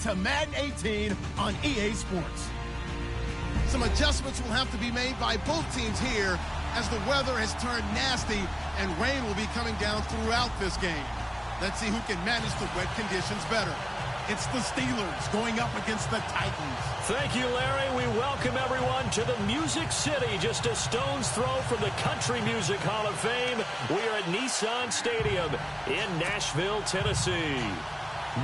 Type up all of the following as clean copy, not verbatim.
to Madden 18 on EA Sports. Some adjustments will have to be made by both teams here as the weather has turned nasty and rain will be coming down throughout this game. Let's see who can manage the wet conditions better. It's the Steelers going up against the Titans. Thank you, Larry. We welcome everyone to the Music City, just a stone's throw from the Country Music Hall of Fame. We are at Nissan Stadium in Nashville, Tennessee.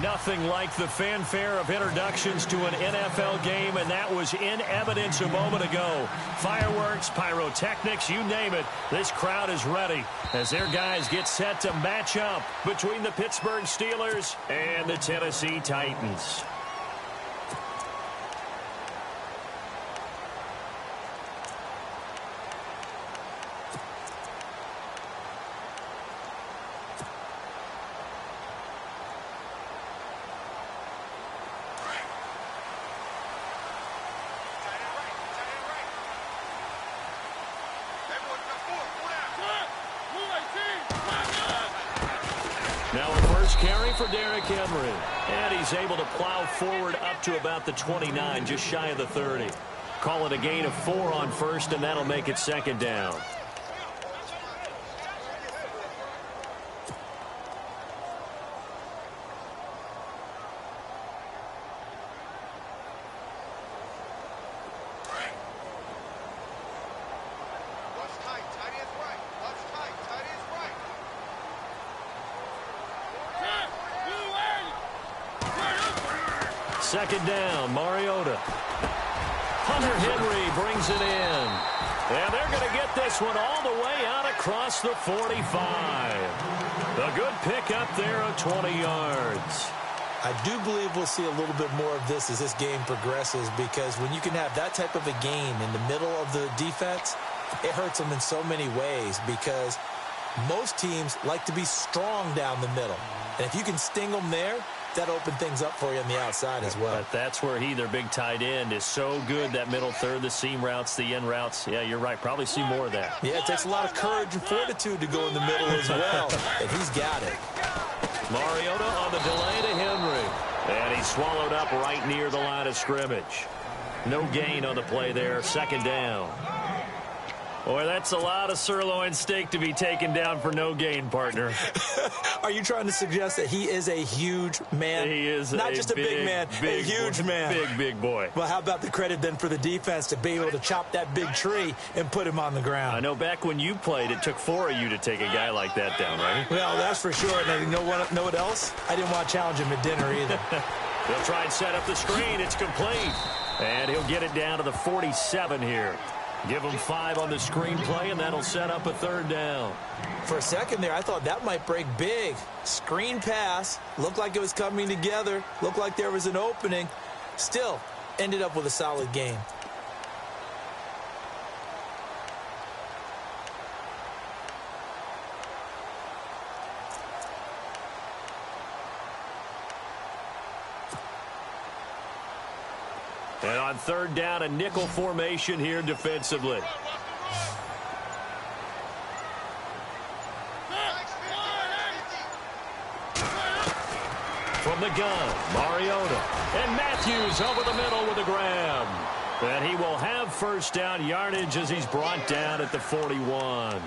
Nothing like the fanfare of introductions to an NFL game, and that was in evidence a moment ago. Fireworks, pyrotechnics, you name it. This crowd is ready as their guys get set to match up between the Pittsburgh Steelers and the Tennessee Titans. Now a first carry for Derrick Henry. And he's able to plow forward up to about the 29, just shy of the 30. Call it a gain of 4 on first, and that'll make it second down. Second down, Mariota. Hunter Henry brings it in. And they're going to get this one all the way out across the 45. A good pickup there of 20 yards. I do believe we'll see a little bit more of this as this game progresses, because when you can have that type of a game in the middle of the defense, it hurts them in so many ways, because most teams like to be strong down the middle. And if you can sting them there, that opened things up for you on the outside as well. But that's where their big tight end, is so good, that middle third, the seam routes, the in routes. Yeah, you're right. Probably see more of that. Yeah, it takes a lot of courage and fortitude to go in the middle as well, and he's got it. Mariota on the delay to Henry. And he's swallowed up right near the line of scrimmage. No gain on the play there. Second down. Boy, that's a lot of sirloin steak to be taken down for no gain, partner. Are you trying to suggest that he is a huge man? He is not just a big man, a huge man. Big boy. Well, how about the credit then for the defense to be able to chop that big tree and put him on the ground? I know back when you played, it took 4 of you to take a guy like that down, right? Well, that's for sure. And you know what else? I didn't want to challenge him at dinner either. They'll try and set up the screen. It's complete. And he'll get it down to the 47 here. Give him 5 on the screenplay, and that'll set up a third down. For a second there, I thought that might break big. Screen pass. Looked like it was coming together. Looked like there was an opening. Still, ended up with a solid game. And on third down, a nickel formation here defensively. From the gun, Mariota. And Matthews over the middle with a grab. And he will have first down yardage as he's brought down at the 41.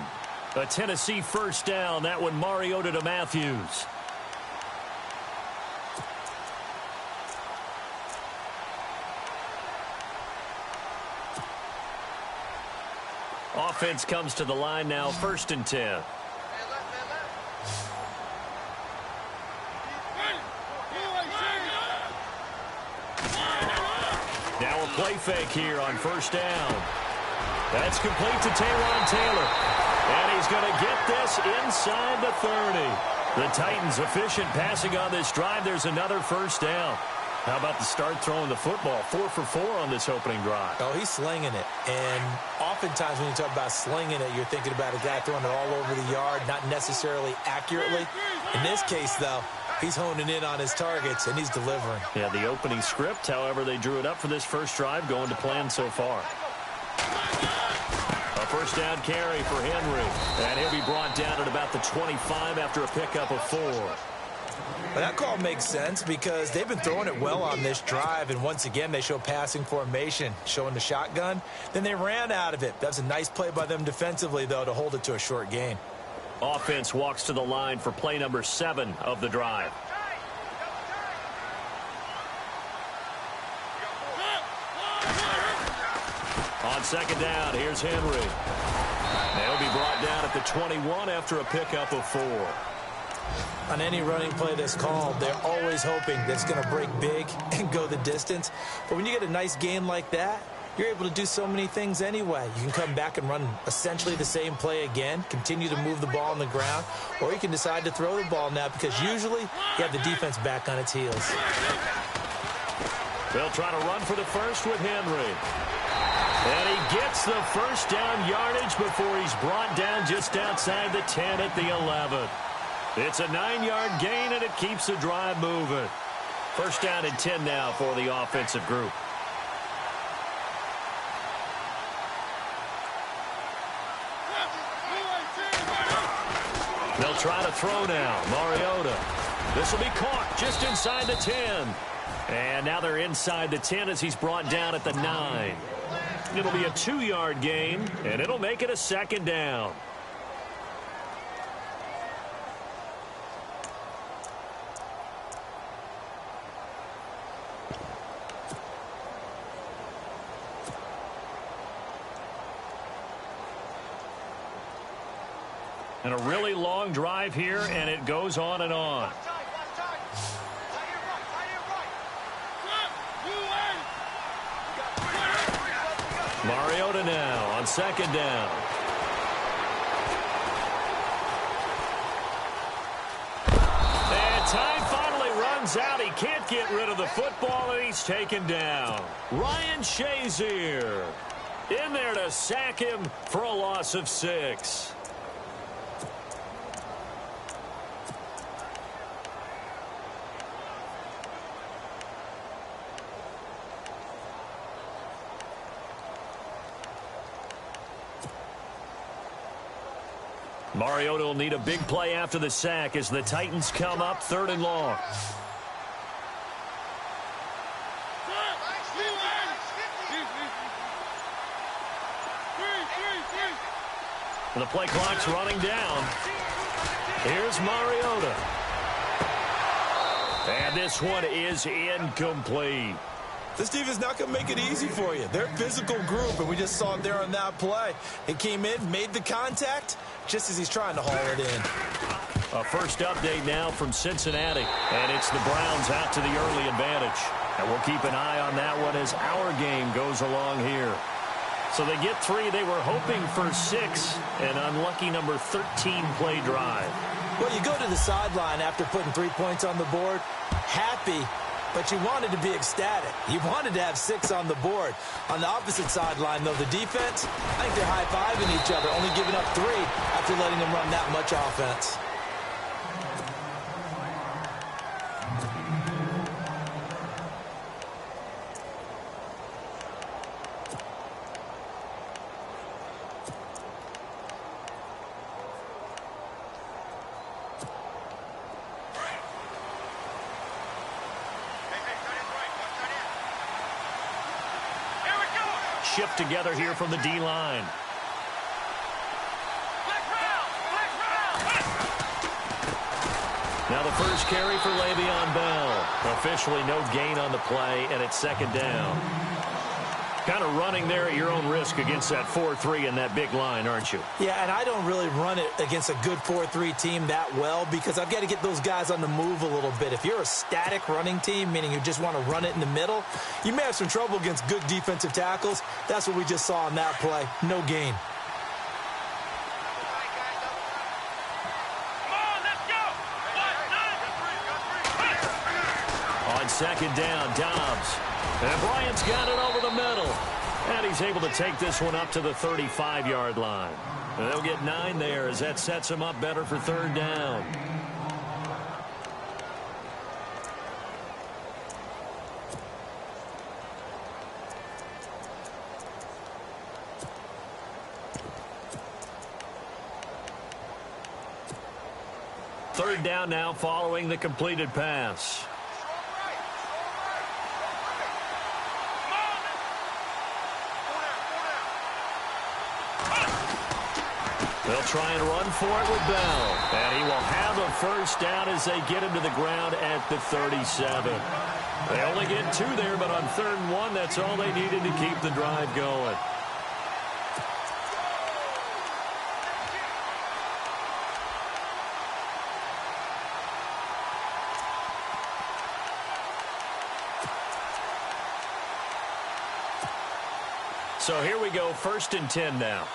A Tennessee first down, that one Mariota to Matthews. Offense comes to the line now, 1st and 10. Now a play fake here on first down. That's complete to Taylor. And he's going to get this inside the 30. The Titans efficient passing on this drive. There's another first down. How about the start throwing the football? 4 for 4 on this opening drive. Oh, he's slinging it. And oftentimes when you talk about slinging it, you're thinking about a guy throwing it all over the yard, not necessarily accurately. In this case, though, he's honing in on his targets, and he's delivering. Yeah, the opening script, however, they drew it up for this first drive, going to plan so far. A first down carry for Henry. And he'll be brought down at about the 25 after a pickup of 4. Well, that call makes sense because they've been throwing it well on this drive, and once again, they show passing formation, showing the shotgun. Then they ran out of it. That's a nice play by them defensively, though, to hold it to a short gain. Offense walks to the line for play number 7 of the drive. On second down, here's Henry. They'll be brought down at the 21 after a pickup of 4. On any running play that's called, they're always hoping that it's going to break big and go the distance. But when you get a nice gain like that, you're able to do so many things anyway. You can come back and run essentially the same play again, continue to move the ball on the ground, or you can decide to throw the ball now because usually you have the defense back on its heels. They'll try to run for the first with Henry. And he gets the first down yardage before he's brought down just outside the 10 at the 11. It's a 9-yard gain, and it keeps the drive moving. First down and 10 now for the offensive group. They'll try to throw now. Mariota. This will be caught just inside the 10. And now they're inside the 10 as he's brought down at the 9. It'll be a 2-yard gain, and it'll make it a second down. And a really long drive here, and it goes on and on. Mariota now on second down. And time finally runs out. He can't get rid of the football, and he's taken down. Ryan Shazier in there to sack him for a loss of 6. Mariota will need a big play after the sack as the Titans come up 3rd and long. The play clock's running down. Here's Mariota. And this one is incomplete. This defense is not going to make it easy for you. They're a physical group, and we just saw it there on that play. It came in, made the contact, just as he's trying to haul it in. A first update now from Cincinnati, and it's the Browns out to the early advantage. And we'll keep an eye on that one as our game goes along here. So they get 3. They were hoping for 6, an unlucky number 13 play drive. Well, you go to the sideline after putting 3 points on the board, happy, but you wanted to be ecstatic. You wanted to have 6 on the board. On the opposite sideline, though, the defense, I think they're high-fiving each other, only giving up 3 after letting them run that much offense. Shift together here from the D-line. Now the first carry for Le'Veon Bell. Officially no gain on the play, and it's second down. Kind of running there at your own risk against that 4-3 and that big line, aren't you? Yeah, and I don't really run it against a good 4-3 team that well because I've got to get those guys on the move a little bit. If you're a static running team, meaning you just want to run it in the middle, you may have some trouble against good defensive tackles. That's what we just saw on that play. No gain. On second down, Dobbs. And Bryant's got it over the middle. And he's able to take this one up to the 35-yard line. And they'll get 9 there as that sets him up better for 3rd down. third down now following the completed pass. They'll try and run for it with Bell. And he will have a first down as they get him to the ground at the 37. They only get 2 there, but on 3rd and 1, that's all they needed to keep the drive going. So here we go, 1st and 10 now.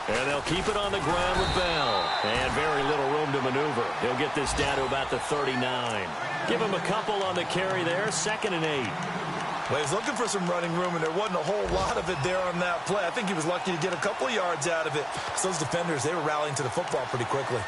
And they'll keep it on the ground with Bell. And very little room to maneuver. He'll get this down to about the 39. Give him a couple on the carry there, 2nd and 8. Well, he was looking for some running room, and there wasn't a whole lot of it there on that play. I think he was lucky to get a couple of yards out of it. So those defenders, they were rallying to the football pretty quickly.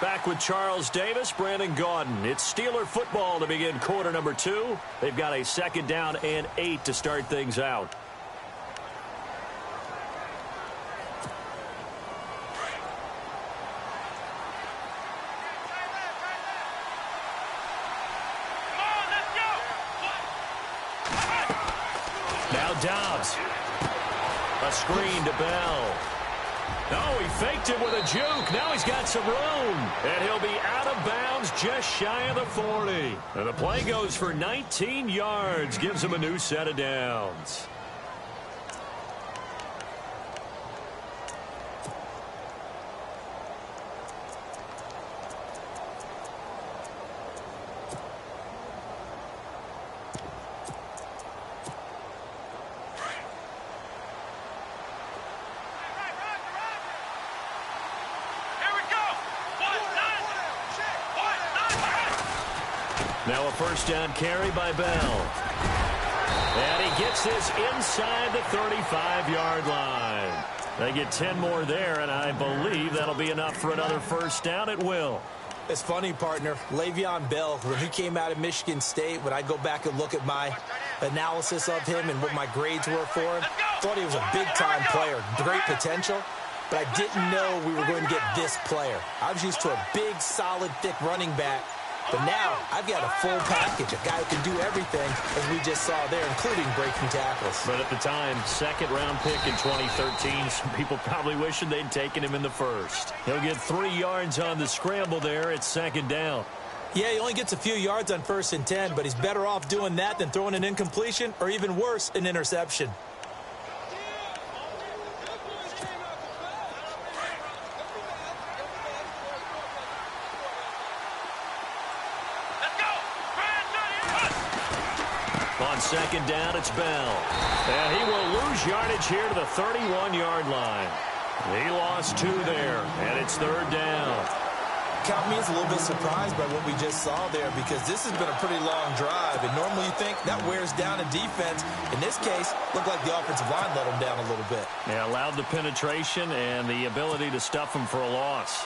Back with Charles Davis, Brandon Gaudin. It's Steeler football to begin quarter number 2. They've got a 2nd down and 8 to start things out. Now Dobbs. A screen to Bell. No, he faked it with a juke. Now he's got some room. And he'll be out of bounds just shy of the 40. And the play goes for 19 yards. Gives him a new set of downs. Now a first down carry by Bell. And he gets this inside the 35-yard line. They get 10 more there, and I believe that'll be enough for another first down. It will. It's funny, partner. Le'Veon Bell, when he came out of Michigan State, when I go back and look at my analysis of him and what my grades were for him, thought he was a big-time player, great potential, but I didn't know we were going to get this player. I was used to a big, solid, thick running back. But now, I've got a full package, a guy who can do everything, as we just saw there, including breaking tackles. But at the time, 2nd-round pick in 2013, some people probably wishing they'd taken him in the 1st. He'll get 3 yards on the scramble there at 2nd down. Yeah, he only gets a few yards on 1st and 10, but he's better off doing that than throwing an incompletion, or even worse, an interception. On 2nd down, it's Bell. And he will lose yardage here to the 31-yard line. He lost 2 there, and it's 3rd down. Count me as a little bit surprised by what we just saw there, because this has been a pretty long drive, and normally you think that wears down a defense. In this case, looked like the offensive line let him down a little bit. Yeah, allowed the penetration and the ability to stuff him for a loss.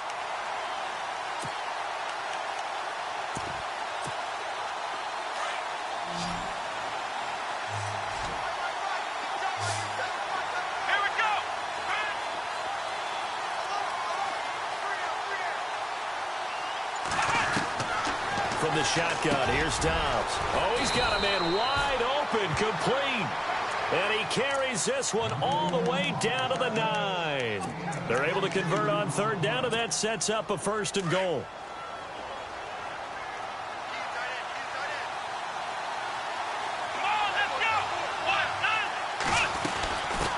From the shotgun, here's Dobbs. Oh, he's got a man wide open, complete. And he carries this one all the way down to the 9. They're able to convert on 3rd down, and that sets up a 1st and goal.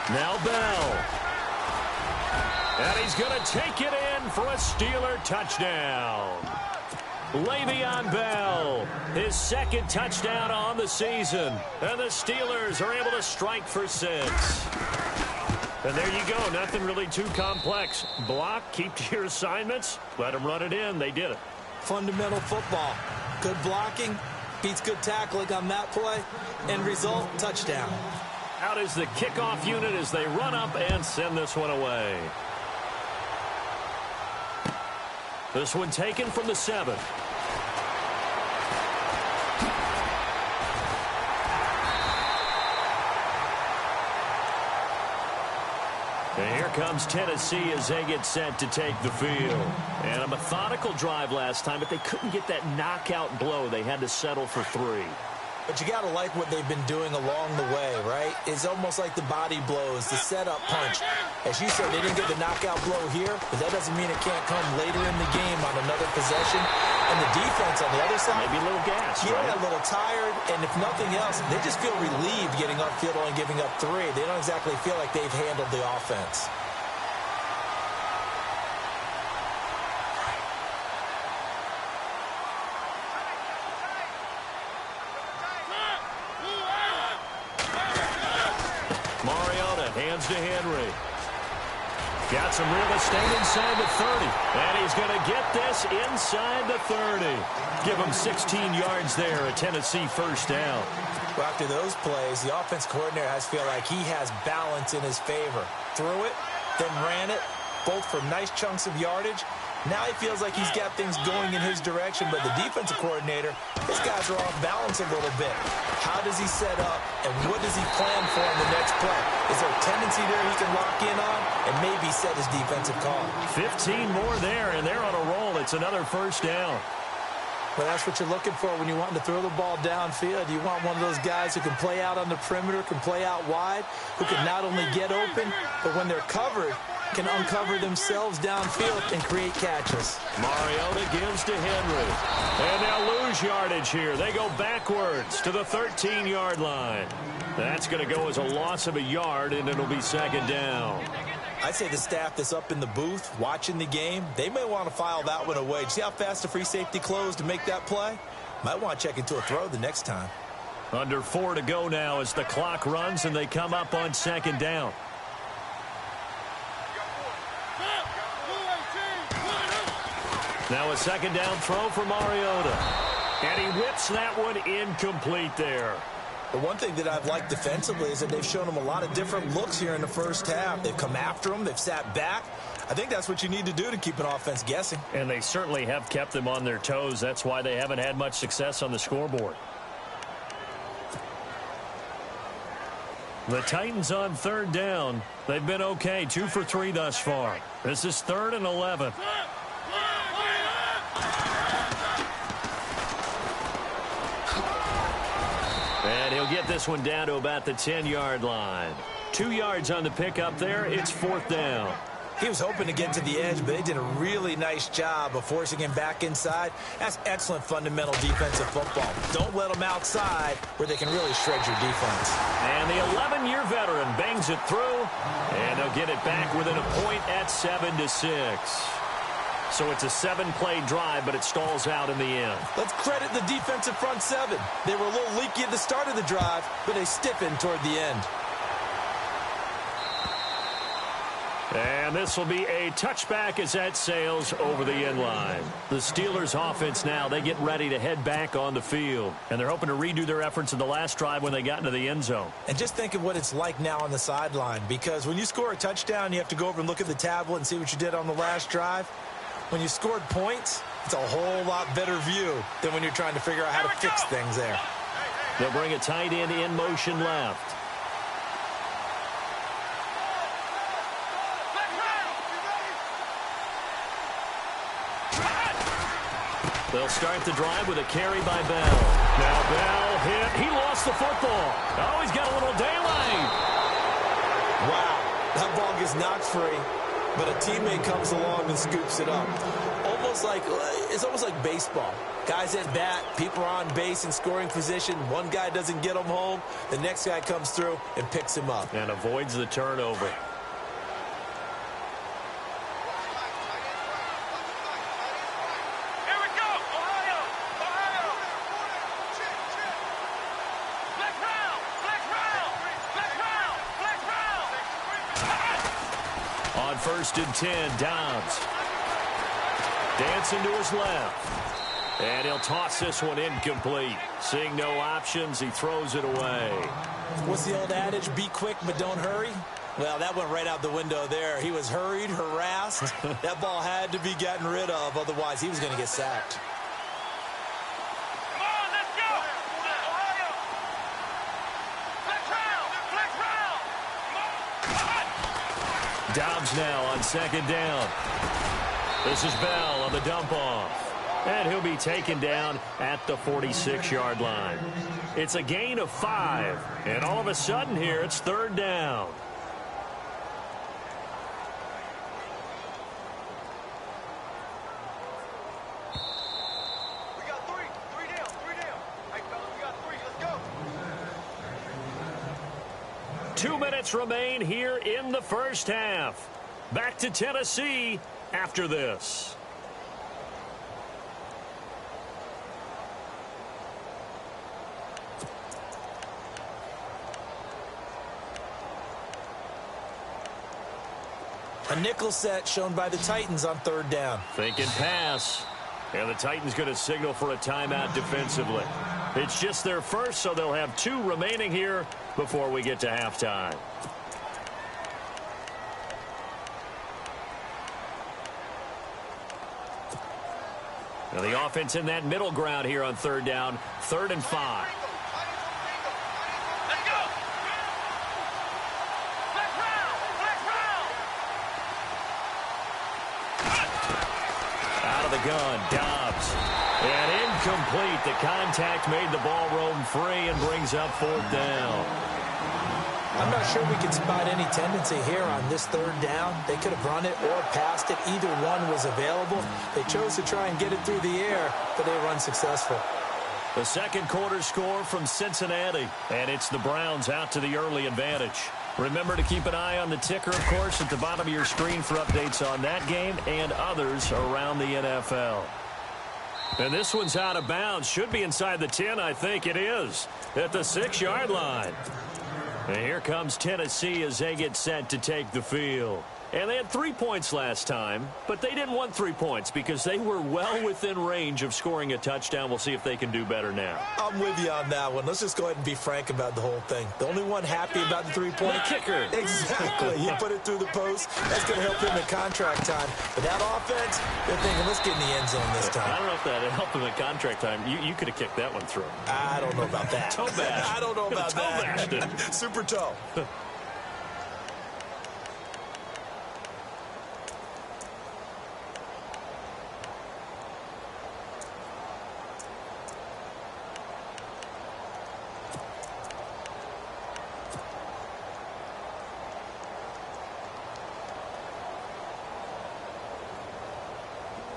Now Bell. And he's going to take it in for a Steeler touchdown. Le'Veon Bell, his 2nd touchdown on the season. And the Steelers are able to strike for 6. And there you go. Nothing really too complex. Block, keep to your assignments, let them run it in. They did it. Fundamental football. Good blocking, beats good tackling on that play. End result, touchdown. Out is the kickoff unit as they run up and send this one away. This one taken from the 7. And here comes Tennessee as they get set to take the field. And a methodical drive last time, but they couldn't get that knockout blow. They had to settle for 3. But you got to like what they've been doing along the way, right? It's almost like the body blows, the setup punch. As you said, they didn't get the knockout blow here, but that doesn't mean it can't come later in the game on another possession. And the defense on the other side, maybe a little gas, yeah, right? A little tired, and if nothing else, they just feel relieved getting upfield and giving up 3. They don't exactly feel like they've handled the offense. Hands to Henry. Got some real estate inside the 30. And he's going to get this inside the 30. Give him 16 yards there, a Tennessee first down. Well, after those plays, the offense coordinator has to feel like he has balance in his favor. Threw it, then ran it, both for nice chunks of yardage. Now he feels like he's got things going in his direction, but the defensive coordinator, his guys are off balance a little bit. How does he set up, and what does he plan for in the next play? Is there a tendency there he can lock in on and maybe set his defensive call? 15 more there, and they're on a roll. It's another first down. Well, that's what you're looking for when you want to throw the ball downfield. You want one of those guys who can play out on the perimeter, can play out wide, who can not only get open, but when they're covered, can uncover themselves downfield and create catches. Mariota gives to Henry. And they'll lose yardage here. They go backwards to the 13-yard line. That's going to go as a loss of a yard, and it'll be second down. I'd say the staff that's up in the booth watching the game, they may want to file that one away. See how fast the free safety closed to make that play? Might want to check into a throw the next time. Under 4 to go now as the clock runs and they come up on second down. Now a second down throw for Mariota. And he whips that one incomplete there. The one thing that I've liked defensively is that they've shown them a lot of different looks here in the first half. They've come after them. They've sat back. I think that's what you need to do to keep an offense guessing. And they certainly have kept them on their toes. That's why they haven't had much success on the scoreboard. The Titans on third down. They've been okay, 2 for 3 thus far. This is 3rd and 11. And he'll get this one down to about the 10-yard line. 2 yards on the pickup there. It's 4th down. He was hoping to get to the edge, but they did a really nice job of forcing him back inside. That's excellent fundamental defensive football. Don't let them outside where they can really shred your defense. And the 11-year veteran bangs it through, and they'll get it back within a point at 7-6. So it's a 7-play drive, but it stalls out in the end. Let's credit the defensive front 7. They were a little leaky at the start of the drive, but they stiffened toward the end. And this will be a touchback as that sails over the end line. The Steelers offense now, they get ready to head back on the field. And they're hoping to redo their efforts in the last drive when they got into the end zone. And just think of what it's like now on the sideline, because when you score a touchdown, you have to go over and look at the tablet and see what you did on the last drive. When you scored points, it's a whole lot better view than when you're trying to figure out how to fix things there. They'll bring a tight end in motion left. They'll start the drive with a carry by Bell. Now Bell hit. He lost the football. Oh, he's got a little daylight. Wow, that ball gets knocked free, but a teammate comes along and scoops it up. It's almost like baseball. Guys at bat, people are on base in scoring position. One guy doesn't get him home. The next guy comes through and picks him up. And avoids the turnover. On 1st and 10, Dobbs. Dancing to his left. And he'll toss this one incomplete. Seeing no options, he throws it away. What's the old adage? Be quick, but don't hurry. Well, that went right out the window there. He was hurried, harassed. That ball had to be gotten rid of. Otherwise, he was going to get sacked. Come on, let's go. Ohio. Flex round. Dobbs now on second down. This is Bell on the dump off. And he'll be taken down at the 46-yard line. It's a gain of 5. And all of a sudden here, it's third down. We got three. Three down. Hey, fellas, we got 3. Let's go. 2 minutes remain here in the first half. Back to Tennessee after this. A nickel set shown by the Titans on third down. Thinking pass. And the Titans going to signal for a timeout defensively. It's just their first, so they'll have 2 remaining here before we get to halftime. Now the offense in that middle ground here on third down, 3rd and 5. Let's go. Flex round. Out of the gun, Dobbs. And incomplete. The contact made the ball roam free and brings up 4th down. I'm not sure we can spot any tendency here on this third down. They could have run it or passed it. Either one was available. They chose to try and get it through the air, but they were unsuccessful. The second quarter score from Cincinnati, and it's the Browns out to the early advantage. Remember to keep an eye on the ticker, of course, at the bottom of your screen for updates on that game and others around the NFL. And this one's out of bounds. Should be inside the 10, I think it is, at the 6-yard line. And here comes Tennessee as they get set to take the field. And they had 3 points last time, but they didn't want 3 points because they were well within range of scoring a touchdown. We'll see if they can do better now. I'm with you on that one. Let's just go ahead and be frank about the whole thing. The only one happy about the 3-point The kicker. Exactly. He put it through the post. That's going to help him in contract time. But that offense, they're thinking, let's get in the end zone this time. I don't know if that helped him in contract time. You could have kicked that one through. I don't know about that. Toe bash. I don't know about Toe bashed that. it. Super toe.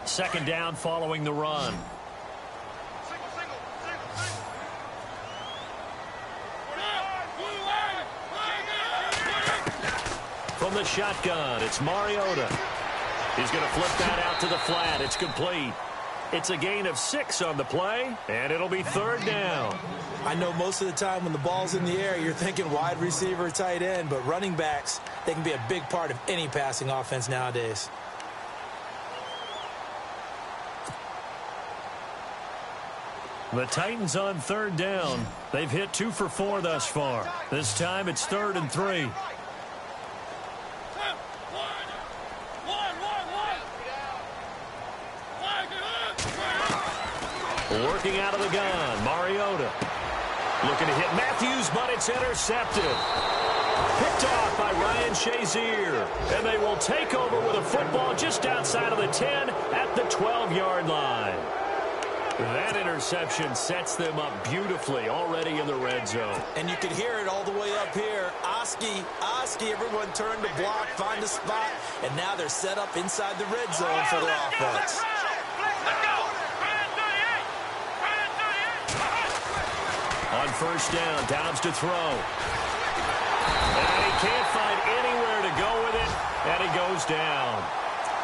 Second down following the run. Single. From the shotgun, it's Mariota. He's going to flip that out to the flat. It's complete. It's a gain of 6 on the play, and it'll be third down. I know most of the time when the ball's in the air, you're thinking wide receiver, tight end, but running backs, they can be a big part of any passing offense nowadays. The Titans on third down. They've hit 2 for 4 thus far. This time it's 3rd and 3. Working out of the gun, Mariota. Looking to hit Matthews, but it's intercepted. Picked off by Ryan Shazier. And they will take over with a football just outside of the 10 at the 12-yard line. That interception sets them up beautifully already in the red zone. And you can hear it all the way up here. Oski, everyone turned to block, find a spot, and now they're set up inside the red zone for their offense. On first down, Dobbs to throw. And he can't find anywhere to go with it, and he goes down.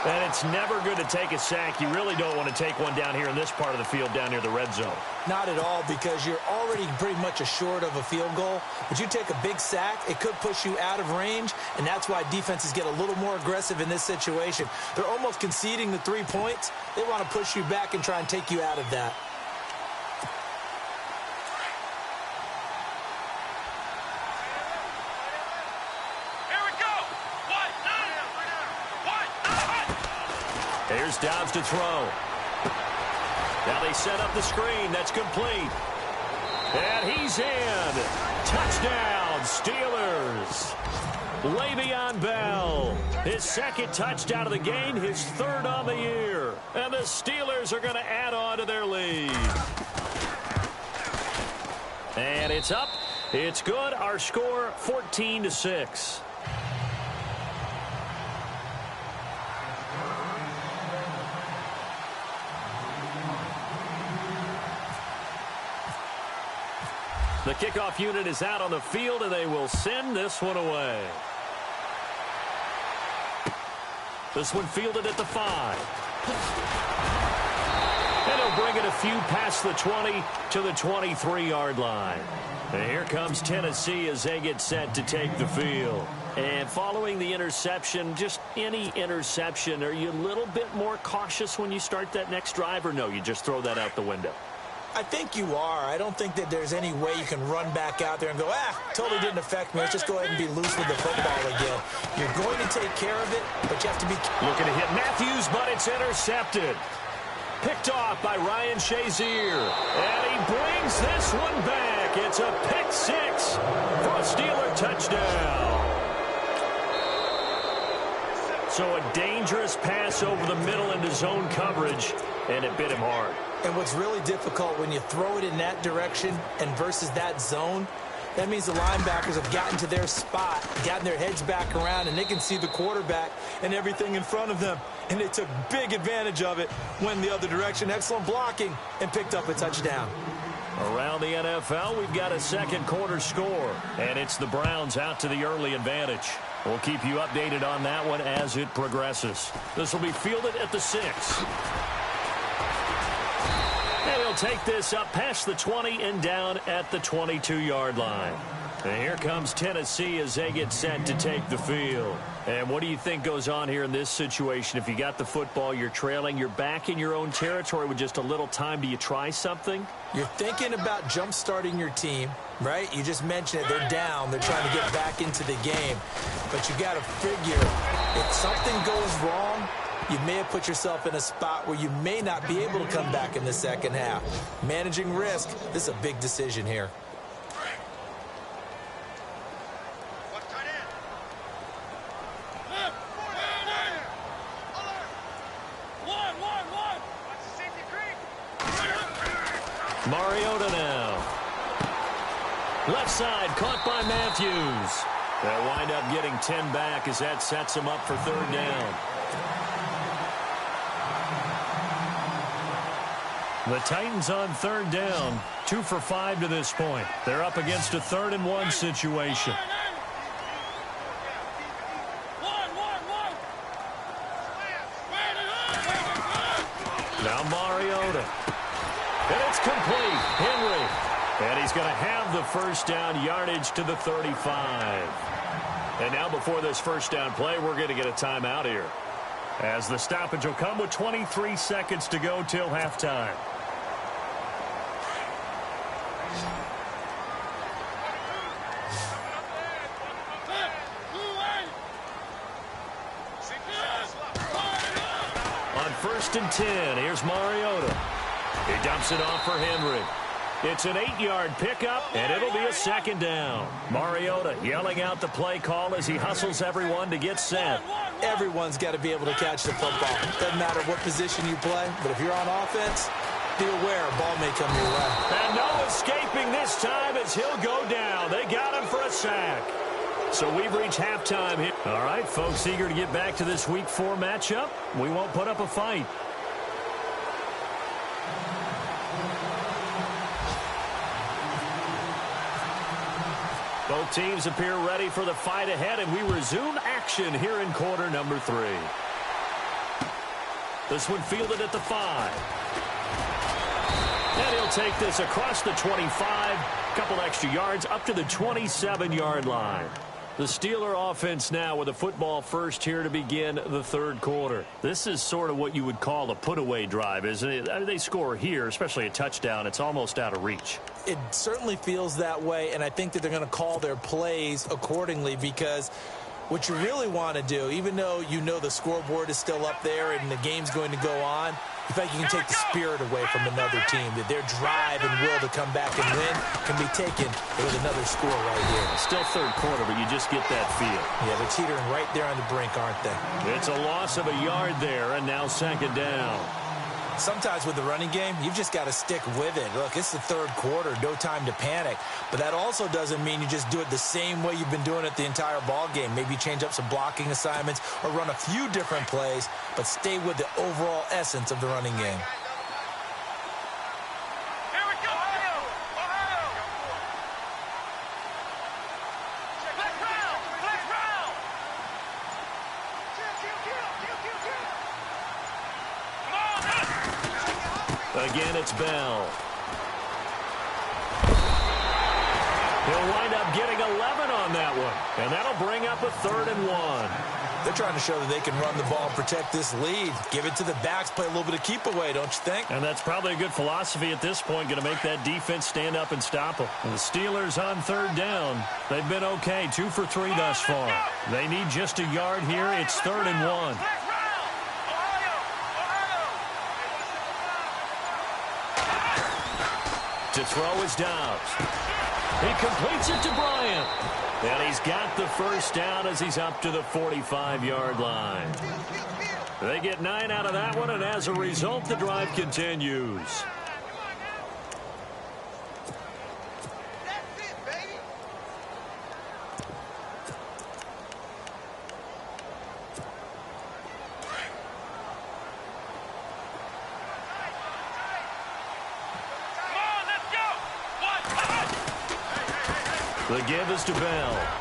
And it's never good to take a sack. You really don't want to take one down here in this part of the field, down near the red zone. Not at all, because you're already pretty much assured of a field goal. But you take a big sack, it could push you out of range, and that's why defenses get a little more aggressive in this situation. They're almost conceding the 3 points. They want to push you back and try and take you out of that. Here's Dobbs to throw. Now they set up the screen. That's complete. And he's in. Touchdown, Steelers. Le'Veon Bell, his second touchdown of the game, his third on the year. And the Steelers are going to add on to their lead. And it's up. It's good. Our score, 14-6. The kickoff unit is out on the field, and they will send this one away. This one fielded at the 5. And he'll bring it a few past the 20 to the 23-yard line. And here comes Tennessee as they get set to take the field. And following the interception, just any interception, are you a little bit more cautious when you start that next drive, or no, you just throw that out the window? I think you are. I don't think that there's any way you can run back out there and go, totally didn't affect me. Let's just go ahead and be loose with the football again. You're going to take care of it, but you have to be... Looking to hit Matthews, but it's intercepted. Picked off by Ryan Shazier. And he brings this one back. It's a pick 6 for a Steeler touchdown. So a dangerous pass over the middle into zone coverage, and it bit him hard. And what's really difficult when you throw it in that direction and versus that zone, that means the linebackers have gotten to their spot, gotten their heads back around, and they can see the quarterback and everything in front of them. And they took big advantage of it, went the other direction, excellent blocking, and picked up a touchdown. Around the NFL, we've got a second quarter score, and it's the Browns out to the early advantage. We'll keep you updated on that one as it progresses. This will be fielded at the 6. And he'll take this up past the 20 and down at the 22-yard line. And here comes Tennessee as they get set to take the field. And what do you think goes on here in this situation? If you got the football, you're trailing, you're back in your own territory with just a little time. Do you try something? You're thinking about jump-starting your team, right? You just mentioned it. They're down. They're trying to get back into the game. But you got to figure if something goes wrong, you may have put yourself in a spot where you may not be able to come back in the second half. Managing risk, this is a big decision here. Mariota now. Left side, caught by Matthews. They'll wind up getting 10 back as that sets them up for third down. The Titans on third down, 2 for 5 to this point. They're up against a 3rd and 1 situation. Now Mariota. And it's complete. Henry. And he's going to have the first down, yardage to the 35. And now before this first down play, we're going to get a timeout here, as the stoppage will come with 23 seconds to go till halftime. On 1st and 10, here's Mariota. He dumps it off for Henry. It's an 8-yard pickup, and it'll be a second down. Mariota yelling out the play call as he hustles everyone to get set. Everyone's got to be able to catch the football. Doesn't matter what position you play, but if you're on offense, be aware a ball may come your way. And no escaping this time as he'll go down. They got him for a sack. So we've reached halftime here. All right, folks, eager to get back to this Week 4 matchup. We won't put up a fight. Both teams appear ready for the fight ahead, and we resume action here in quarter number 3. This one fielded at the 5. And he'll take this across the 25. Couple extra yards up to the 27-yard line. The Steeler offense now with a football first here to begin the third quarter. This is sort of what you would call a put-away drive, isn't it? I mean, they score here, especially a touchdown. It's almost out of reach. It certainly feels that way, and I think that they're going to call their plays accordingly because what you really want to do, even though you know the scoreboard is still up there and the game's going to go on, you think you can take the spirit away from another team, that their drive and will to come back and win can be taken with another score right here. Still third quarter, but you just get that feel. Yeah, they're teetering right there on the brink, aren't they? It's a loss of a yard there, and now second down. Sometimes with the running game, you've just got to stick with it. Look, it's the third quarter, no time to panic. But that also doesn't mean you just do it the same way you've been doing it the entire ball game. Maybe change up some blocking assignments or run a few different plays, but stay with the overall essence of the running game. Here we go. Ohio. Flex round. Flex round. Kill. Come on. Again, it's Bell. He'll wind up getting 11 on that one, and that'll bring up a 3rd and 1. They're trying to show that they can run the ball and protect this lead. Give it to the backs, play a little bit of keep away, don't you think? And that's probably a good philosophy at this point, going to make that defense stand up and stop them. And the Steelers on 3rd down. They've been okay, 2 for 3 thus far. They need just a yard here. It's 3rd and 1. Flex round. Ohio. To throw is Dobbs. He completes it to Bryant. And he's got the first down as he's up to the 45-yard line. They get 9 out of that one, and as a result, the drive continues. That's it, baby. Come on, let's go. The give is to Bell.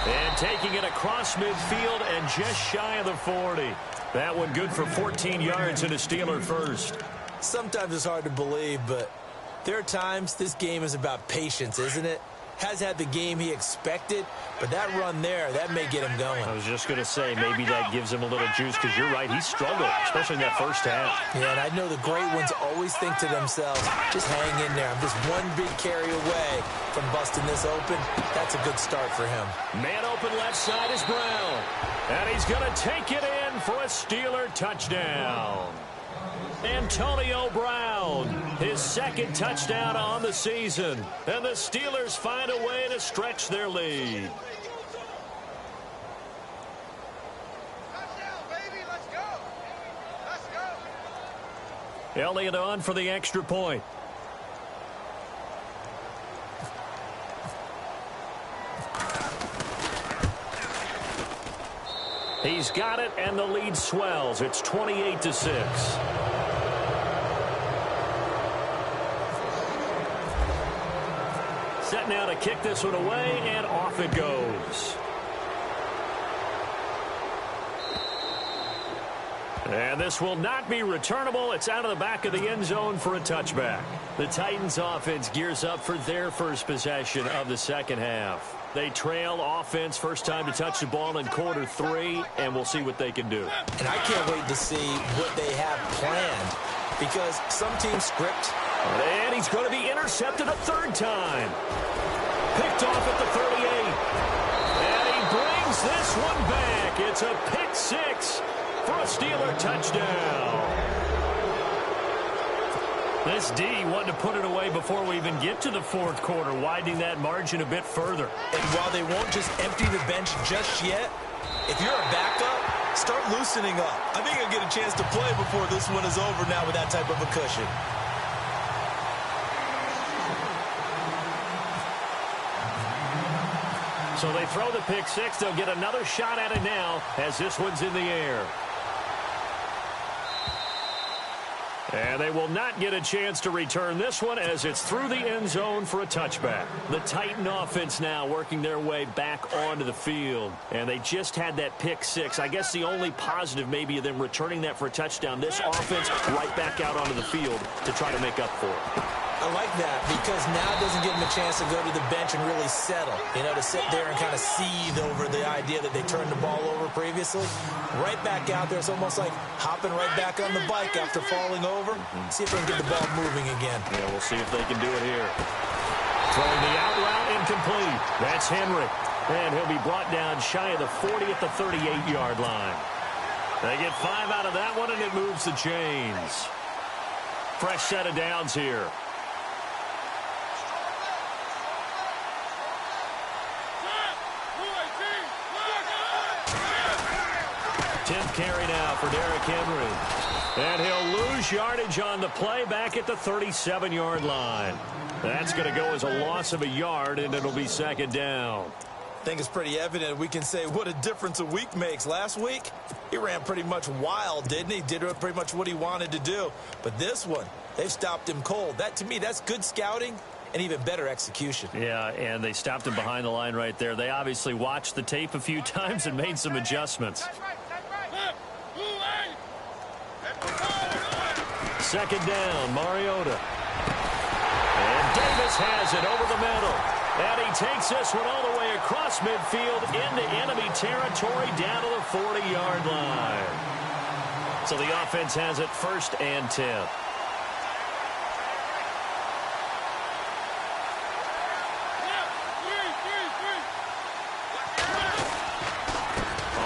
And taking it across midfield and just shy of the 40. That one good for 14 yards and a Steeler first. Sometimes it's hard to believe, but there are times this game is about patience, isn't it? Has had the game he expected, but that run there, that may get him going. I was just going to say, maybe that gives him a little juice, because you're right, he struggled, especially in that first half. Yeah, and I know the great ones always think to themselves, just hang in there. I'm just one big carry away from busting this open. That's a good start for him. Man open left side is Brown. And he's going to take it in for a Steeler touchdown. Antonio Brown, his second touchdown on the season. And the Steelers find a way to stretch their lead. Touchdown, baby. Let's go. Let's go. Elliott on for the extra point. He's got it, and the lead swells. It's 28-6. Set now to kick this one away, and off it goes. And this will not be returnable. It's out of the back of the end zone for a touchback. The Titans offense gears up for their first possession of the second half. They trail offense, first time to touch the ball in quarter 3, and we'll see what they can do. And I can't wait to see what they have planned, because some teams script. And he's going to be intercepted a 3rd time. Picked off at the 38. And he brings this one back. It's a pick 6 for a Steeler touchdown. This D wanted to put it away before we even get to the 4th quarter, widening that margin a bit further. And while they won't just empty the bench just yet, if you're a backup, start loosening up. I think you'll get a chance to play before this one is over now with that type of a cushion. So they throw the pick 6. They'll get another shot at it now as this one's in the air. And they will not get a chance to return this one as it's through the end zone for a touchback. The Titan offense now working their way back onto the field. And they just had that pick six. I guess the only positive maybe of them returning that for a touchdown. This offense right back out onto the field to try to make up for it. I like that because now it doesn't give them a chance to go to the bench and really settle, to sit there and kind of seethe over the idea that they turned the ball over previously. Right back out there. It's almost like hopping right back on the bike after falling over. See if they can get the ball moving again. Yeah, we'll see if they can do it here. Throwing the out route incomplete. That's Henry. And he'll be brought down shy of the 40 at the 38-yard line. They get 5 out of that one, and it moves the chains. Fresh set of downs here. 10th carry now for Derrick Henry. And he'll lose yardage on the play back at the 37-yard line. That's going to go as a loss of a yard, and it'll be second down. I think it's pretty evident we can say what a difference a week makes. Last week, he ran pretty much wild, didn't he? Did pretty much what he wanted to do. But this one, they've stopped him cold. That, to me, that's good scouting and even better execution. Yeah, and they stopped him behind the line right there. They obviously watched the tape a few times and made some adjustments. Second down, Mariota. And Davis has it over the middle. And he takes this one all the way across midfield into enemy territory down to the 40-yard line. So the offense has it 1st and 10.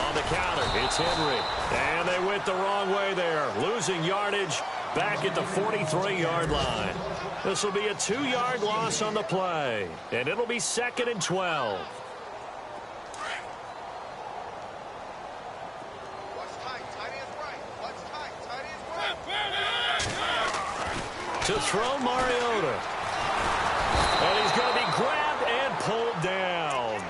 On the counter, it's Henry. And they went the wrong way there, losing yardage back at the 43-yard line. This will be a 2-yard loss on the play, and it'll be 2nd and 12. What's tight? Tight ends right. What's tight? Tight ends right. To throw Mariota. And he's going to be grabbed and pulled down.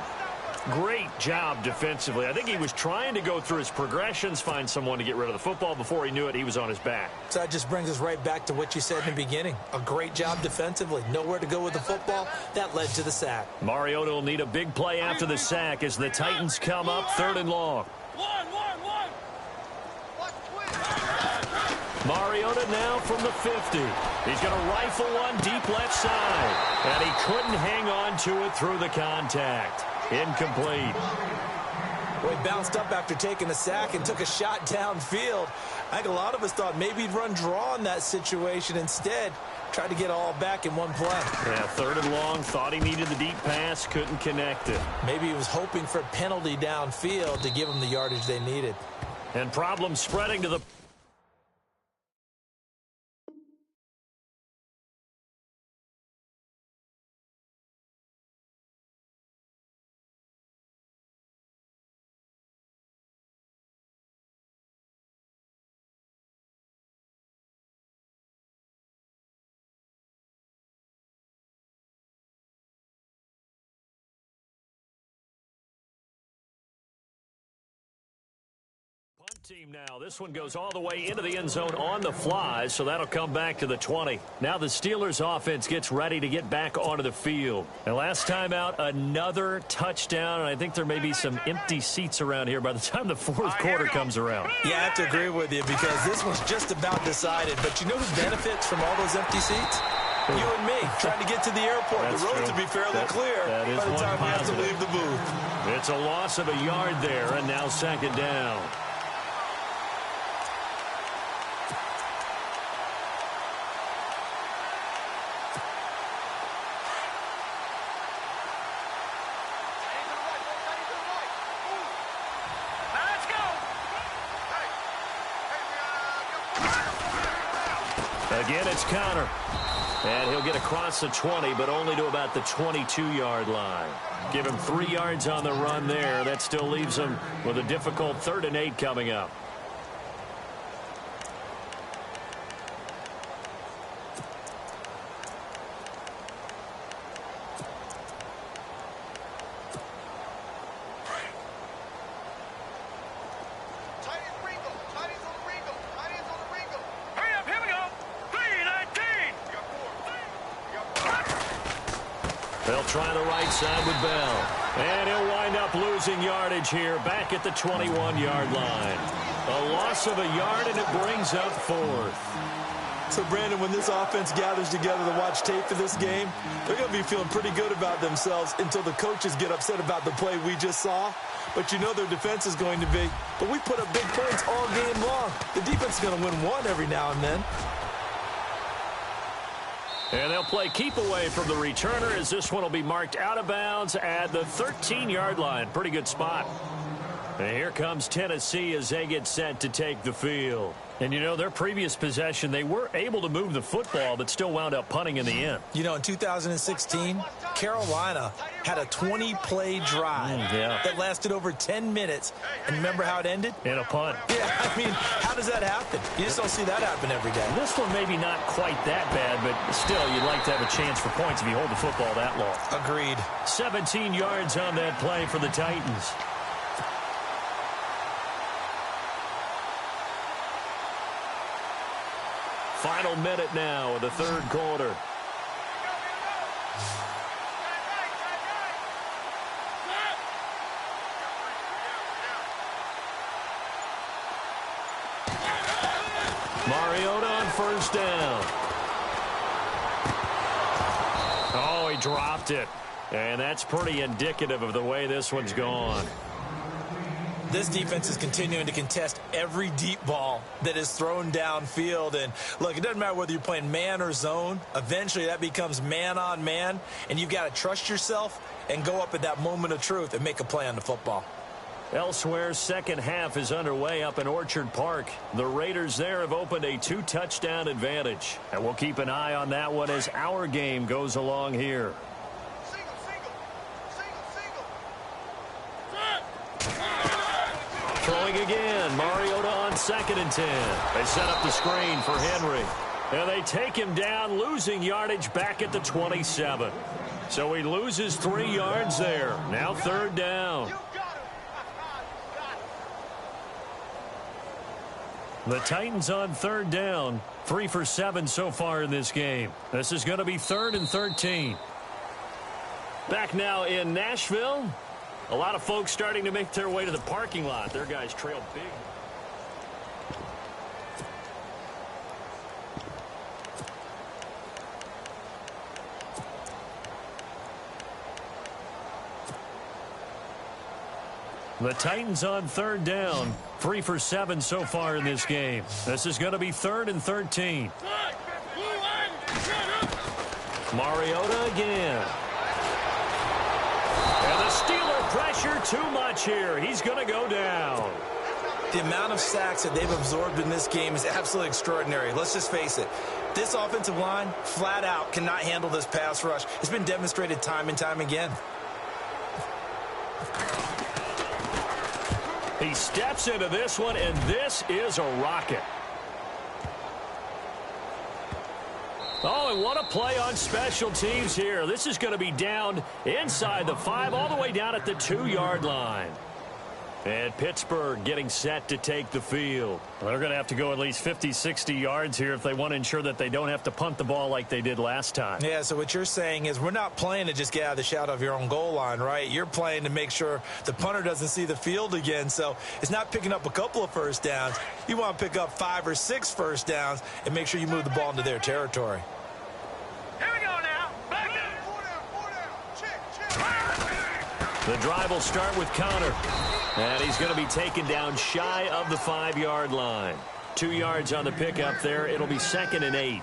Great job defensively. I think he was trying to go through his progressions, find someone to get rid of the football. Before he knew it, he was on his back. So that just brings us right back to what you said in the beginning. A great job defensively. Nowhere to go with the football. That led to the sack. Mariota will need a big play after the sack as the Titans come up 3rd and long. Mariota now from the 50. He's going to rifle one deep left side. And he couldn't hang on to it through the contact. Incomplete. Well, he bounced up after taking a sack and took a shot downfield. I think a lot of us thought maybe he'd run draw in that situation. Instead, tried to get all back in one play. Yeah, 3rd and long. Thought he needed the deep pass. Couldn't connect it. Maybe he was hoping for a penalty downfield to give him the yardage they needed. And problems spreading to the... team now. This one goes all the way into the end zone on the fly, so that'll come back to the 20. Now the Steelers offense gets ready to get back onto the field. And last time out, another touchdown, and I think there may be some empty seats around here by the time the 4th quarter comes around. Yeah, I have to agree with you because this one's just about decided. But you know who benefits from all those empty seats? You and me, trying to get to the airport. That's the roads true. will be fairly clear that is by the time we have to positive. leave the booth. It's a loss of a yard there, and now 2nd down. Again, it's Connor. And he'll get across the 20, but only to about the 22-yard line. Give him 3 yards on the run there. That still leaves him with a difficult 3rd and 8 coming up. They'll try the right side with Bell. And he'll wind up losing yardage here back at the 21-yard line. A loss of a yard, and it brings up 4th. So, Brandon, when this offense gathers together to watch tape for this game, they're going to be feeling pretty good about themselves until the coaches get upset about the play we just saw. But you know their defense is going to be. But we put up big points all game long. The defense is going to win one every now and then. And they'll play keep away from the returner as this one will be marked out of bounds at the 13-yard line. Pretty good spot. And here comes Tennessee as they get set to take the field. And, you know, their previous possession, they were able to move the football but still wound up punting in the end. You know, in 2016, Carolina had a 20-play drive that lasted over 10 minutes. And remember how it ended? In a punt. Yeah, I mean, how does that happen? You just don't see that happen every day. This one maybe not quite that bad, but still, you'd like to have a chance for points if you hold the football that long. Agreed. 17 yards on that play for the Titans. Final minute now of the third quarter. Mariota on first down. Oh, he dropped it. And that's pretty indicative of the way this one's gone. This defense is continuing to contest every deep ball that is thrown downfield. And, look, it doesn't matter whether you're playing man or zone. Eventually, that becomes man-on-man, and you've got to trust yourself and go up at that moment of truth and make a play on the football. Elsewhere, second half is underway up in Orchard Park. The Raiders there have opened a 2-touchdown advantage. And we'll keep an eye on that one as our game goes along here. Throwing again, Mariota on 2nd and 10. They set up the screen for Henry. And they take him down, losing yardage back at the 27. So he loses 3 yards there. Now 3rd down. The Titans on 3rd down. 3 for 7 so far in this game. This is going to be 3rd and 13. Back now in Nashville. A lot of folks starting to make their way to the parking lot. Their guys trail big. The Titans on 3rd down. 3 for 7 so far in this game. This is going to be 3rd and 13. Mariota again. And the Steeler pressure too much here. He's going to go down. The amount of sacks that they've absorbed in this game is absolutely extraordinary. Let's just face it. This offensive line, flat out, cannot handle this pass rush. It's been demonstrated time and time again. He steps into this one, and this is a rocket. Oh, and what a play on special teams here. This is going to be down inside the 5, all the way down at the 2-yard line. And Pittsburgh getting set to take the field. Well, they're going to have to go at least 50, 60 yards here if they want to ensure that they don't have to punt the ball like they did last time. Yeah, so what you're saying is we're not playing to just get out of the shadow of your own goal line, right? You're playing to make sure the punter doesn't see the field again. So it's not picking up a couple of first downs. You want to pick up 5 or 6 first downs and make sure you move the ball into their territory. Here we go now. Back up. 4 down. Check. The drive will start with Connor. And he's going to be taken down shy of the 5-yard line. 2 yards on the pickup there. It'll be 2nd and 8.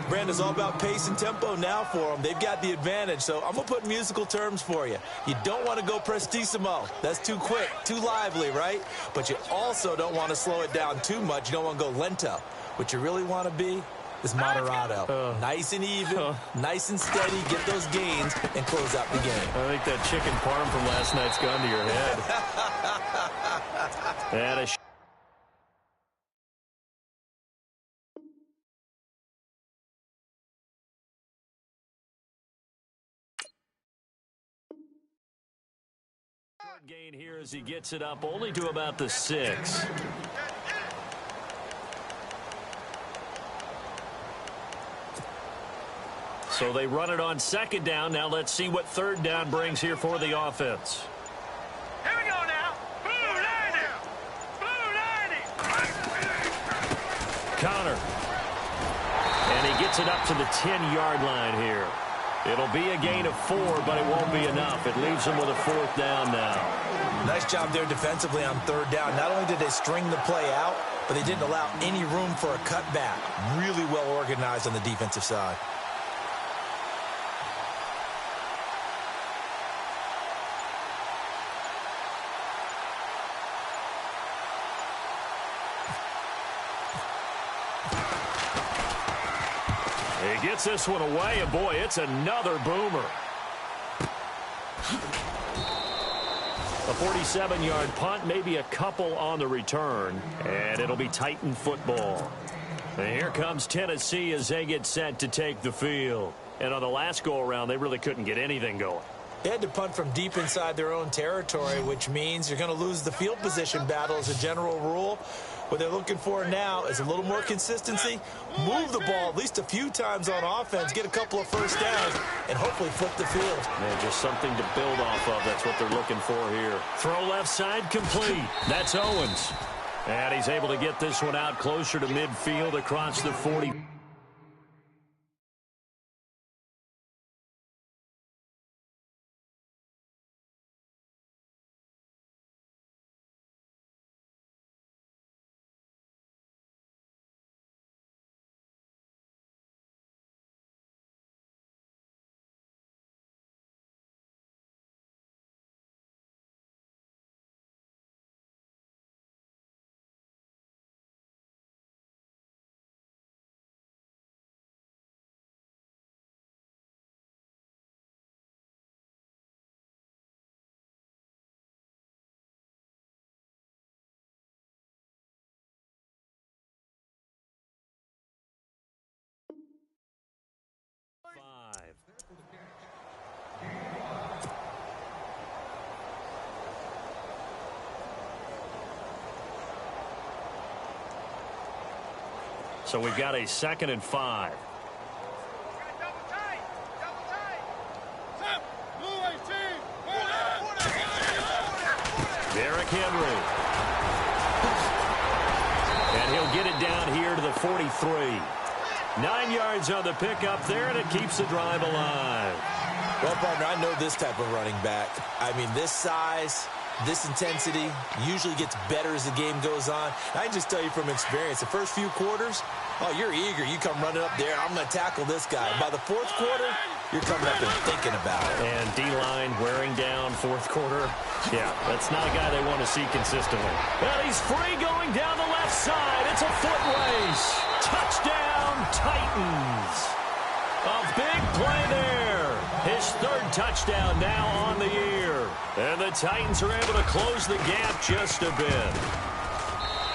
Brandon's all about pace and tempo now for them. They've got the advantage, so I'm going to put musical terms for you. You don't want to go prestissimo. That's too quick, too lively, right? But you also don't want to slow it down too much. You don't want to go lento. What you really want to be is moderato. Nice and even, nice and steady, get those gains, and close out the game. I think that chicken parm from last night's gone to your head. And a short gain here as he gets it up only to about the 6. So they run it on second down. Now let's see what third down brings here for the offense. Here we go now. Blue 90. Blue 90. Connor. And he gets it up to the 10-yard line here. It'll be a gain of 4, but it won't be enough. It leaves them with a fourth down now. Nice job there defensively on third down. Not only did they string the play out, but they didn't allow any room for a cutback. Really well organized on the defensive side. He gets this one away, and boy, it's another boomer. A 47-yard punt, maybe a couple on the return, and it'll be Titan football. And here comes Tennessee as they get set to take the field. And on the last go-around, they really couldn't get anything going. They had to punt from deep inside their own territory, which means you're going to lose the field position battle as a general rule. What they're looking for now is a little more consistency, move the ball at least a few times on offense, get a couple of first downs, and hopefully flip the field. Man, just something to build off of. That's what they're looking for here. Throw left side complete. That's Owens. And he's able to get this one out closer to midfield across the 40. So we've got a 2nd and 5. Double tight. Double tight. Derrick Henry. And he'll get it down here to the 43. 9 yards on the pickup there, and it keeps the drive alive. Well, partner, I know this type of running back. I mean, this size, this intensity usually gets better as the game goes on. I can just tell you from experience, the first few quarters, oh, you're eager. You come running up there, I'm going to tackle this guy. By the fourth quarter, you're coming up and thinking about it. And D-line wearing down fourth quarter. Yeah, that's not a guy they want to see consistently. Well, he's free going down the left side. It's a foot race. Touchdown, Titans. A big play there. His 3rd touchdown now on the year. And the Titans are able to close the gap just a bit.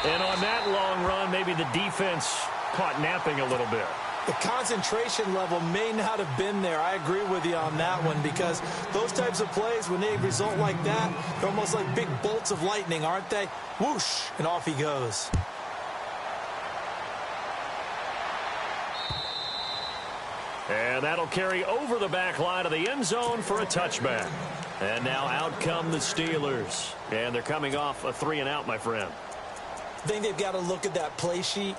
And on that long run, maybe the defense caught napping a little bit. The concentration level may not have been there. I agree with you on that one, because those types of plays, when they result like that, they're almost like big bolts of lightning, aren't they? Whoosh, and off he goes. And that'll carry over the back line of the end zone for a touchback. And now out come the Steelers. And they're coming off a 3-and-out, my friend. I think they've got to look at that play sheet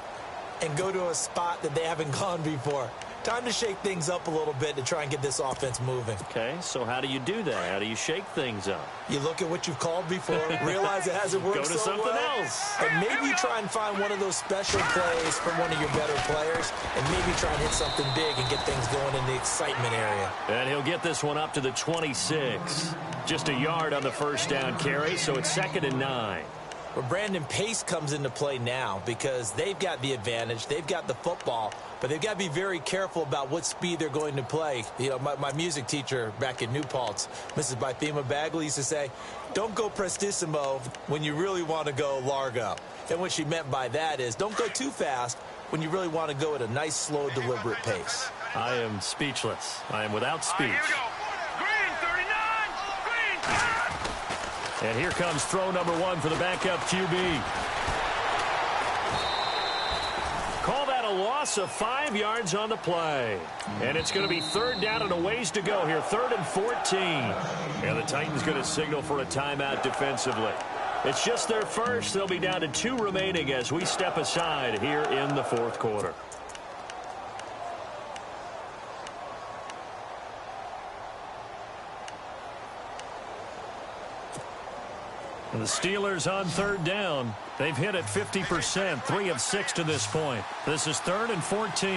and go to a spot that they haven't gone before. Time to shake things up a little bit to try and get this offense moving. Okay, so how do you do that? How do you shake things up? You look at what you've called before, realize it hasn't worked Go to so something well, else. and maybe you try and find one of those special plays from one of your better players, and maybe try and hit something big and get things going in the excitement area. And he'll get this one up to the 26. Just a yard on the first down carry, so it's 2nd and 9. Well, Brandon, pace comes into play now because they've got the advantage. They've got the football, but they've got to be very careful about what speed they're going to play. You know, my music teacher back in New Paltz, Mrs. Bythema Bagley, used to say, don't go prestissimo when you really want to go largo. And what she meant by that is don't go too fast when you really want to go at a nice, slow, deliberate pace. I am speechless. I am without speech. Here we go. Green 39. Green. And here comes throw number 1 for the backup QB. Call that a loss. loss of 5 yards on the play. And it's going to be third down and a ways to go here, 3rd and 14. And the Titans going to signal for a timeout defensively. It's just their first. They'll be down to 2 remaining as we step aside here in the 4th quarter. And the Steelers on 3rd down. They've hit it 50%, 3 of 6 to this point. This is 3rd and 14.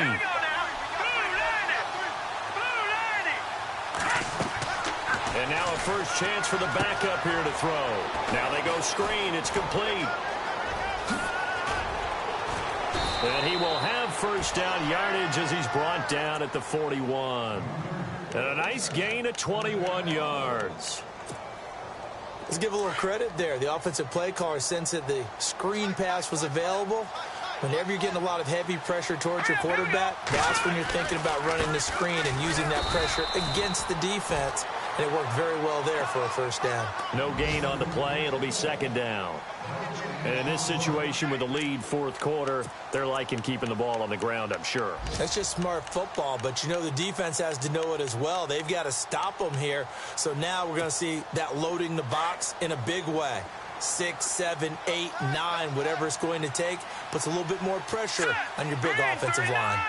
And now a first chance for the backup here to throw. Now they go screen. It's complete. And he will have first down yardage as he's brought down at the 41. And a nice gain of 21 yards. Let's give a little credit there. The offensive play caller sensed that the screen pass was available. Whenever you're getting a lot of heavy pressure towards your quarterback, that's when you're thinking about running the screen and using that pressure against the defense. And it worked very well there for a first down. No gain on the play. It'll be 2nd down. And in this situation with the lead 4th quarter, they're liking keeping the ball on the ground, I'm sure. That's just smart football, but you know the defense has to know it as well. They've got to stop them here. So now we're going to see that loading the box in a big way. 6, 7, 8, 9, whatever it's going to take, puts a little bit more pressure on your big offensive line.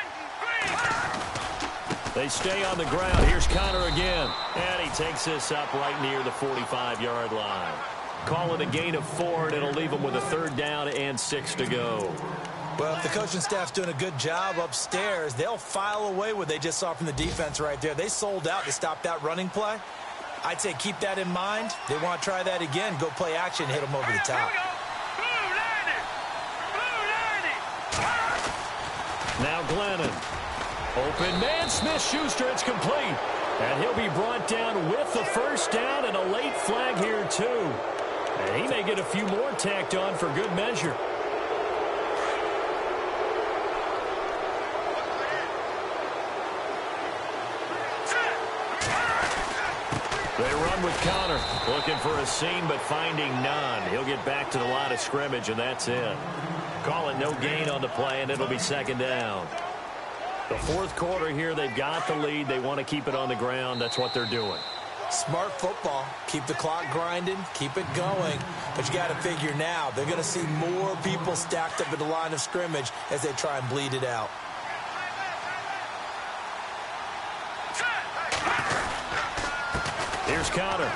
They stay on the ground. Here's Connor again. And he takes this up right near the 45-yard line. Call it a gain of 4, and it'll leave them with a 3rd down and 6 to go. Well, if the coaching staff's doing a good job upstairs, they'll file away what they just saw from the defense right there. They sold out to stop that running play. I'd say keep that in mind. They want to try that again. Go play action, hit them over the top. Now Glennon. Open man, Smith-Schuster, it's complete. And he'll be brought down with the first down and a late flag here, too. And he may get a few more tacked on for good measure. They run with Connor, looking for a seam but finding none. He'll get back to the line of scrimmage, and that's it. Call it no gain on the play, and it'll be 2nd down. The 4th quarter here, they've got the lead. They want to keep it on the ground. That's what they're doing. Smart football. Keep the clock grinding. Keep it going. But you got to figure now, they're going to see more people stacked up at the line of scrimmage as they try and bleed it out. Here's Connor.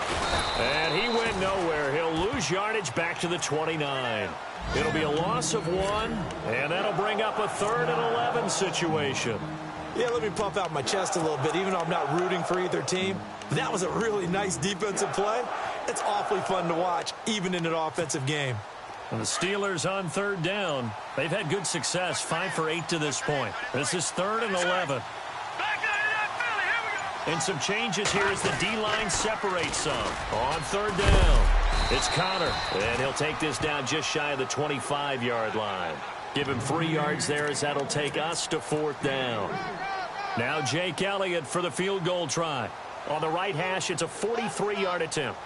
And he went nowhere. He'll lose yardage back to the 29. It'll be a loss of 1, and that'll bring up a 3rd and 11 situation. Yeah, let me puff out my chest a little bit, even though I'm not rooting for either team. That was a really nice defensive play. It's awfully fun to watch, even in an offensive game. And the Steelers on 3rd down. They've had good success, 5 for 8 to this point. This is 3rd and 11. And some changes here as the D-line separates some. On 3rd down, it's Connor. And he'll take this down just shy of the 25-yard line. Give him 3 yards there as that'll take us to 4th down. Now Jake Elliott for the field goal try. On the right hash, it's a 43-yard attempt.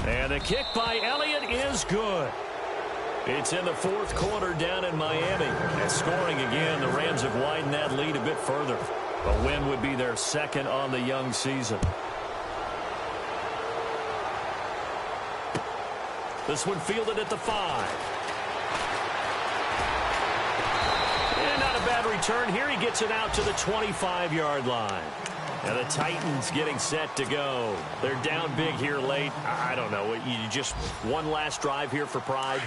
And the kick by Elliott is good. It's in the 4th quarter down in Miami. And scoring again, the Rams have widened that lead a bit further. A win would be their 2nd on the young season. This one fielded at the 5. And not a bad return. Here he gets it out to the 25-yard line. And the Titans getting set to go. They're down big here late. I don't know. You just one last drive here for pride.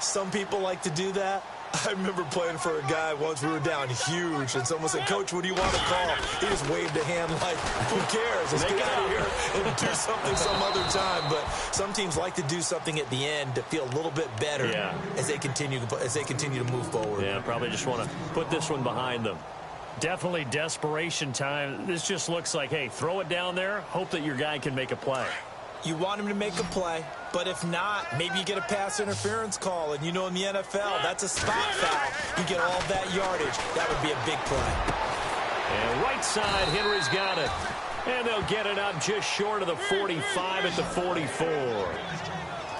Some people like to do that. I remember playing for a guy once. We were down huge, and someone said, "Coach, what do you want to call?" He just waved a hand like, "Who cares? Let's get out of here and do something some other time." But some teams like to do something at the end to feel a little bit better as they continue to move forward. Yeah, probably just want to put this one behind them. Definitely desperation time. This just looks like, hey, throw it down there, hope that your guy can make a play. You want him to make a play, but if not, maybe you get a pass interference call. And you know in the NFL, that's a spot foul. You get all that yardage. That would be a big play. And right side, Henry's got it. And they'll get it up just short of the 45 at the 44.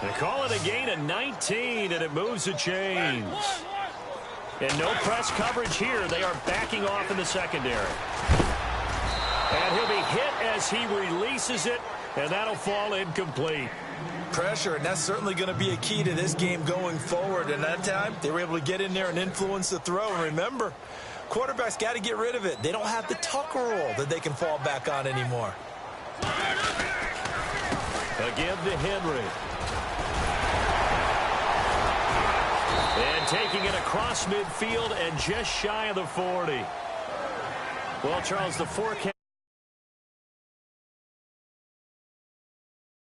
They call it a gain of 19, and it moves the chains. And no press coverage here. They are backing off in the secondary. And he'll be hit as he releases it. And that'll fall incomplete. Pressure, and that's certainly going to be a key to this game going forward. And that time, they were able to get in there and influence the throw. And remember, quarterbacks got to get rid of it. They don't have the tuck roll that they can fall back on anymore. Again to Henry. And taking it across midfield and just shy of the 40. Well, Charles, the forecast.